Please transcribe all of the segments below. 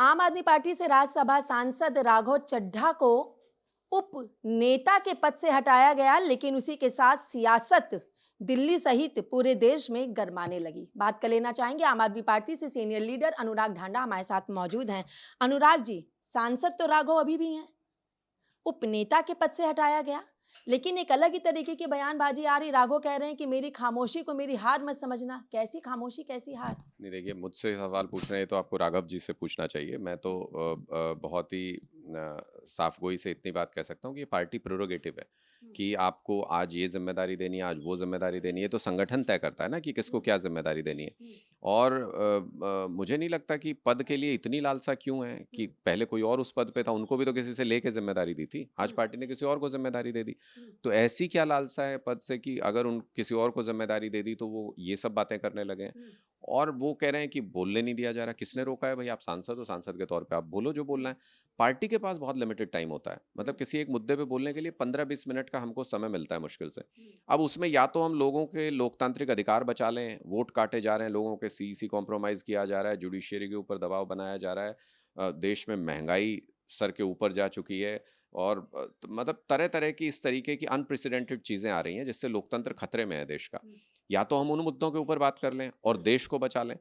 आम आदमी पार्टी से राज्यसभा सांसद राघव चड्ढा को उप नेता के पद से हटाया गया, लेकिन उसी के साथ सियासत दिल्ली सहित पूरे देश में गरमाने लगी। बात कर लेना चाहेंगे आम आदमी पार्टी से सीनियर लीडर अनुराग ढांडा हमारे साथ मौजूद हैं। अनुराग जी, सांसद तो राघव अभी भी हैं, उपनेता के पद से हटाया गया, लेकिन एक अलग ही तरीके की बयानबाजी आ रही। राघव कह रहे हैं कि मेरी खामोशी को मेरी हार मत समझना। कैसी खामोशी, कैसी हार? नहीं देखिए, मुझसे सवाल पूछ रहे हैं तो आपको राघव जी से पूछना चाहिए। मैं तो बहुत ही साफ़गोई से इतनी बात कह सकता हूँ कि ये पार्टी प्रेरोगेटिव है कि आपको आज ये ज़िम्मेदारी देनी है, आज वो ज़िम्मेदारी देनी है। तो संगठन तय करता है ना कि किसको क्या ज़िम्मेदारी देनी है। और मुझे नहीं लगता कि पद के लिए इतनी लालसा क्यों है कि पहले कोई और उस पद पे था, उनको भी तो किसी से लेके ज़िम्मेदारी दी थी। आज पार्टी ने किसी और को ज़िम्मेदारी दे दी। तो ऐसी क्या लालसा है पद से कि अगर उन किसी और को ज़िम्मेदारी दे दी तो वो ये सब बातें करने लगे हैं। और वो कह रहे हैं कि बोलने नहीं दिया जा रहा। किसने रोका है? भाई आप सांसद हो, सांसद के तौर पे आप बोलो जो बोलना है। पार्टी के पास बहुत लिमिटेड टाइम होता है। मतलब किसी एक मुद्दे पे बोलने के लिए 15-20 मिनट का हमको समय मिलता है मुश्किल से। अब उसमें या तो हम लोगों के लोकतांत्रिक अधिकार बचा लें, वोट काटे जा रहे हैं, लोगों के सी कॉम्प्रोमाइज़ किया जा रहा है, जुडिशरी के ऊपर दबाव बनाया जा रहा है। देश में महँगाई सर के ऊपर जा चुकी है और मतलब तरह-तरह की इस तरीके की अनप्रेसिडेंटेड चीज़ें आ रही हैं जिससे लोकतंत्र खतरे में है देश का। या तो हम उन मुद्दों के ऊपर बात कर लें और देश को बचा लें,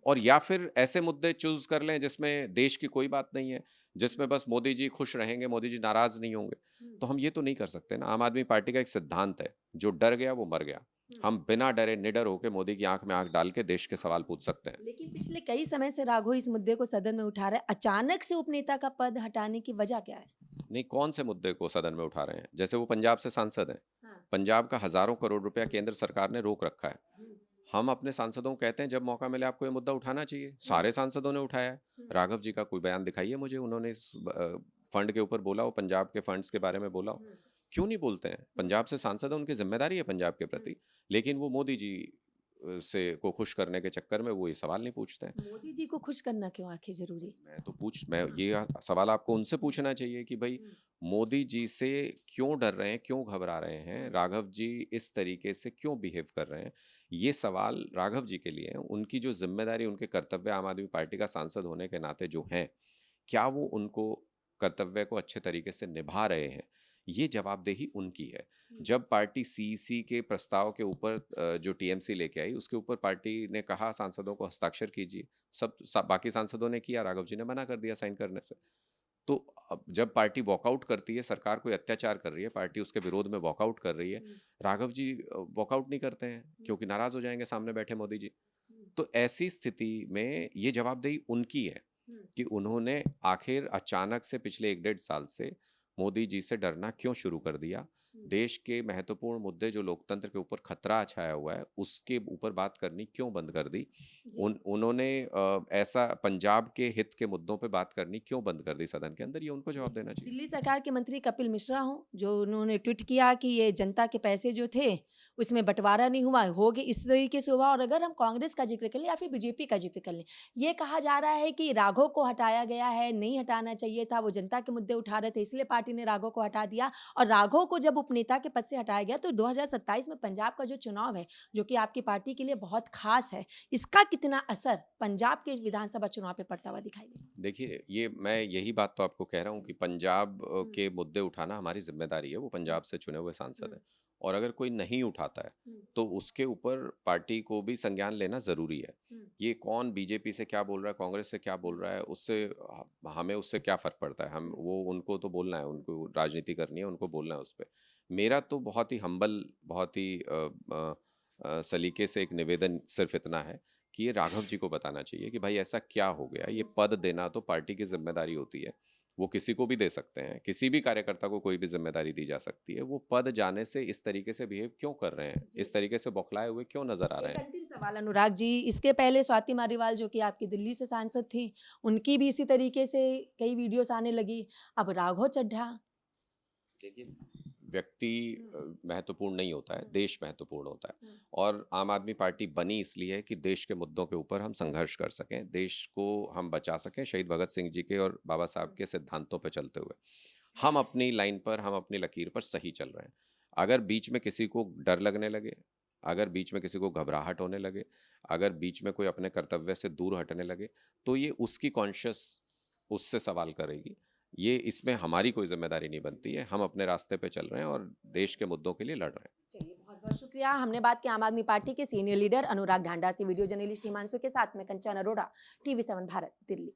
और या फिर ऐसे मुद्दे चूज़ कर लें जिसमें देश की कोई बात नहीं है, जिसमें बस मोदी जी खुश रहेंगे, मोदी जी नाराज़ नहीं होंगे। तो हम ये तो नहीं कर सकते ना। आम आदमी पार्टी का एक सिद्धांत है, जो डर गया वो मर गया। हम बिना डरे निडर होके मोदी की आँख में आँख डाल के देश के सवाल पूछ सकते हैं। लेकिन पिछले कई समय से राघव इस मुद्दे को सदन में उठा रहे हैं। अचानक से उपनेता का पद हटाने की वजह क्या है? नहीं, कौन से मुद्दे को सदन में उठा रहे हैं? जैसे वो पंजाब से सांसद हैं। हाँ। पंजाब का हज़ारों करोड़ रुपया केंद्र सरकार ने रोक रखा है। हम अपने सांसदों को कहते हैं जब मौका मिले आपको ये मुद्दा उठाना चाहिए। सारे सांसदों ने उठाया है। राघव जी का कोई बयान दिखाइए मुझे, उन्होंने इस फंड के ऊपर बोला हो, पंजाब के फंड्स के बारे में बोला हो। क्यों नहीं बोलते हैं? पंजाब से सांसद हैं, उनकी ज़िम्मेदारी है पंजाब के प्रति। लेकिन वो मोदी जी से को खुश करने के चक्कर में वो ये सवाल नहीं पूछते हैं। मोदी जी को खुश करना क्यों आखिर जरूरी? मैं ये सवाल आपको उनसे पूछना चाहिए कि भाई मोदी जी से क्यों डर रहे हैं, क्यों घबरा रहे हैं, राघव जी इस तरीके से क्यों बिहेव कर रहे हैं। ये सवाल राघव जी के लिए है। उनकी जो जिम्मेदारी, उनके कर्तव्य आम आदमी पार्टी का सांसद होने के नाते जो हैं, क्या वो उनको कर्तव्य को अच्छे तरीके से निभा रहे हैं, ये जवाबदेही उनकी है। जब पार्टी सीईसी के प्रस्ताव के ऊपर जो टीएमसी लेके आई, उसके ऊपर पार्टी ने कहा सांसदों को हस्ताक्षर कीजिए। बाकी सांसदों ने किया, राघव जी ने मना कर दिया साइन करने से। तो अब जब पार्टी वॉकआउट करती है, सरकार कोई अत्याचार कर रही है, पार्टी उसके विरोध में वॉकआउट कर रही है, राघव जी वॉकआउट नहीं करते हैं क्योंकि नाराज हो जाएंगे सामने बैठे मोदी जी। तो ऐसी स्थिति में ये जवाबदेही उनकी है कि उन्होंने आखिर अचानक से पिछले 1 डेढ़ साल से मोदी जी से डरना क्यों शुरू कर दिया? देश के महत्वपूर्ण मुद्दे जो लोकतंत्र के ऊपर खतरा छाया हुआ है, उसके ऊपर बात करनी क्यों बंद कर दी? जी। उन्होंने ऐसा पंजाब के हित के मुद्दों पे बात करनी क्यों बंद कर दी सदन के अंदर? ये उनको जवाब देना चाहिए। दिल्ली सरकार के मंत्री कपिल मिश्रा हों, जो उन्होंने ट्वीट किया कि ये जनता के पैसे जो थे, उसमें बँटवारा नहीं हुआ, हो गए इस तरीके से हुआ। और अगर हम कांग्रेस का ज़िक्र कर लें या फिर बीजेपी का ज़िक्र कर लें, ये कहा जा रहा है कि राघव को हटाया गया है, नहीं हटाना चाहिए था, वो जनता के मुद्दे उठा रहे थे, इसलिए पार्टी ने राघव को हटा दिया। और राघव को जब उपनेता के पद से हटाया गया, तो 2027 में पंजाब का जो चुनाव है, जो कि आपकी पार्टी के लिए बहुत खास है, इसका कितना असर पंजाब के विधानसभा चुनाव पे पड़ता हुआ दिखाई देगा? देखिए, ये मैं यही बात तो आपको कह रहा हूँ कि पंजाब के मुद्दे उठाना हमारी ज़िम्मेदारी है, वो पंजाब से चुने हुए सांसद हैं। और अगर कोई नहीं उठाता है, तो उसके ऊपर पार्टी को भी संज्ञान लेना ज़रूरी है। ये कौन बीजेपी से क्या बोल रहा है, कांग्रेस से क्या बोल रहा है, उससे हमें उससे क्या फ़र्क पड़ता है? हम वो उनको तो बोलना है, उनको राजनीति करनी है, उनको बोलना है उस पे। मेरा तो बहुत ही हम्बल, बहुत ही सलीके से एक निवेदन सिर्फ़ इतना है कि ये राघव जी को बताना चाहिए कि भाई ऐसा क्या हो गया? ये पद देना तो पार्टी की ज़िम्मेदारी होती है। वो किसी को भी दे सकते हैं, किसी भी कार्यकर्ता को कोई भी ज़िम्मेदारी दी जा सकती है। वो पद जाने से इस तरीके से बिहेव क्यों कर रहे हैं? जी। इस तरीके से बौखलाए हुए क्यों नज़र आ रहे एक हैं? अंतिम सवाल अनुराग जी, इसके पहले स्वाति मालीवाल जो कि आपकी दिल्ली से सांसद थी, उनकी भी इसी तरीके से कई वीडियोज़ आने लगी। अब राघव चड्ढा। देखिए, व्यक्ति महत्वपूर्ण नहीं होता है, देश महत्वपूर्ण होता है। और आम आदमी पार्टी बनी इसलिए है कि देश के मुद्दों के ऊपर हम संघर्ष कर सकें, देश को हम बचा सकें शहीद भगत सिंह जी के और बाबा साहब के सिद्धांतों पे चलते हुए। हम अपनी लाइन पर, हम अपनी लकीर पर सही चल रहे हैं। अगर बीच में किसी को डर लगने लगे, अगर बीच में किसी को घबराहट होने लगे, अगर बीच में कोई अपने कर्तव्य से दूर हटने लगे, तो ये उसकी कॉन्शियस उससे सवाल करेगी। ये इसमें हमारी कोई ज़िम्मेदारी नहीं बनती है। हम अपने रास्ते पे चल रहे हैं और देश के मुद्दों के लिए लड़ रहे हैं। चलिए, बहुत-बहुत शुक्रिया। हमने बात की आम आदमी पार्टी के सीनियर लीडर अनुराग ढांडा से। वीडियो जर्नलिस्ट हिमांशु के साथ में कंचन अरोड़ा, टीवी 7 भारत, दिल्ली।